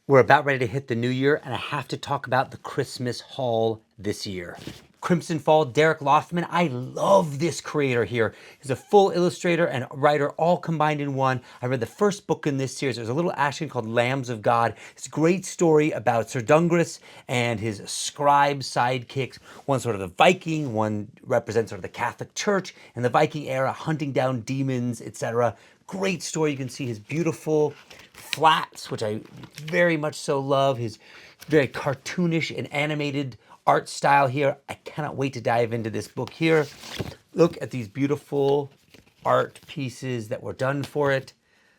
We're about ready to hit the new year, and I have to talk about the Christmas haul this year. Crimson Fall, Derek Loftman. I love this creator here. He's a full illustrator and writer all combined in one. I read the first book in this series. There's a little action called Lambs of God. It's a great story about Sir Dungrus and his scribe sidekicks. One sort of the Viking, one represents sort of the Catholic Church in the Viking era, hunting down demons, etc. Great story. You can see his beautiful flats, which I very much so love. His very cartoonish and animated art style here. I cannot wait to dive into this book here. Look at these beautiful art pieces that were done for it.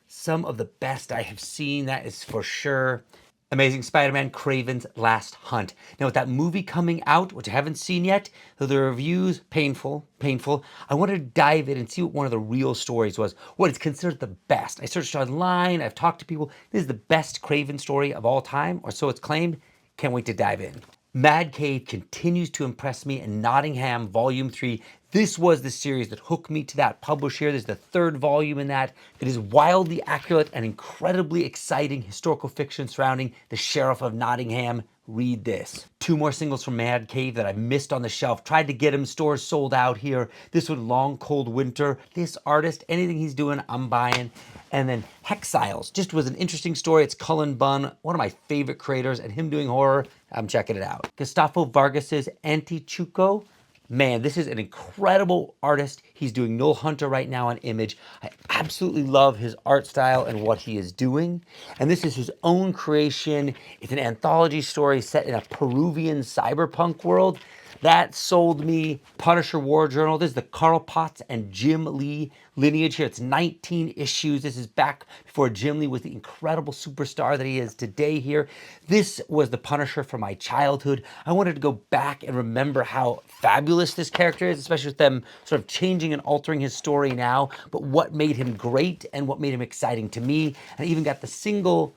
Some of the best I have seen, that is for sure. Amazing Spider-Man Kraven's Last Hunt. Now with that movie coming out, which I haven't seen yet, though the reviews, painful, I wanted to dive in and see what one of the real stories was, what is considered the best. I searched online, I've talked to people. This is the best Kraven story of all time, or so it's claimed. Can't wait to dive in. Mad Cave continues to impress me in Nottingham Volume 3. This was the series that hooked me to that publisher. This is the third volume in that. It is wildly accurate and incredibly exciting historical fiction surrounding the Sheriff of Nottingham. Read this. Two more singles from Mad Cave that I missed on the shelf. Tried to get them, stores sold out here. This one, Long Cold Winter. This artist, anything he's doing, I'm buying. And then Hexiles, just was an interesting story. It's Cullen Bunn, one of my favorite creators, and him doing horror, I'm checking it out. Gustavo Vargas's Anticucho. Man, this is an incredible artist. He's doing Null Hunter right now on Image. I absolutely love his art style and what he is doing. And this is his own creation. It's an anthology story set in a Peruvian cyberpunk world. That sold me. Punisher War Journal. This is the Carl Potts and Jim Lee lineage here. It's 19 issues. This is back before Jim Lee was the incredible superstar that he is today here. This was the Punisher from my childhood. I wanted to go back and remember how fabulous this character is, especially with them sort of changing and altering his story now, but what made him great and what made him exciting to me. And I even got the single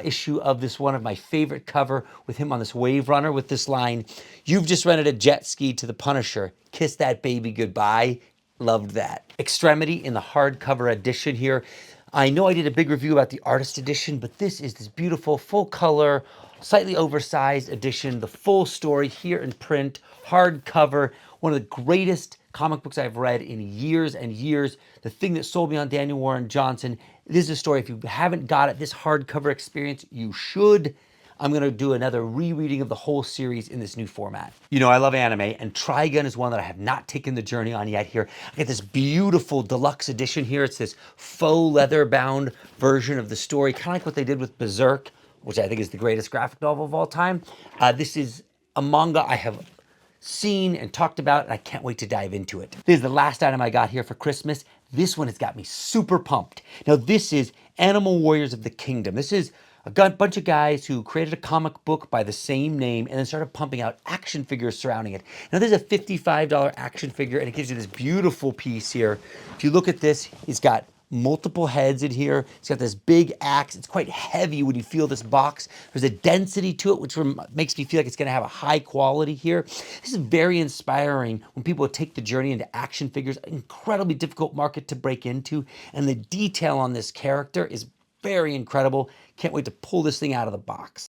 issue of this one of my favorite cover with him on this wave runner with this line, "You've just rented a jet ski to the Punisher. Kiss that baby goodbye." Loved that. Extremity in the hardcover edition here. I know I did a big review about the artist edition, but this is this beautiful full color, slightly oversized edition, the full story here in print, hardcover, one of the greatest comic books I've read in years and years. The thing that sold me on Daniel Warren Johnson. This is a story, if you haven't got it, this hardcover experience, you should. I'm going to do another rereading of the whole series in this new format. You know, I love anime, and Trigun is one that I have not taken the journey on yet here. I got this beautiful deluxe edition here. It's this faux leather-bound version of the story, kind of like what they did with Berserk, which I think is the greatest graphic novel of all time. This is a manga I have seen and talked about, and I can't wait to dive into it. This is the last item I got here for Christmas. This one has got me super pumped. Now, this is Animal Warriors of the Kingdom. This is a bunch of guys who created a comic book by the same name and then started pumping out action figures surrounding it. Now, there's a $55 action figure, and it gives you this beautiful piece here. If you look at this, he's got multiple heads in here. It's got this big axe. It's quite heavy when you feel this box. There's a density to it, which makes me feel like it's going to have a high quality here. This is very inspiring when people take the journey into action figures, an incredibly difficult market to break into. And the detail on this character is very incredible. Can't wait to pull this thing out of the box.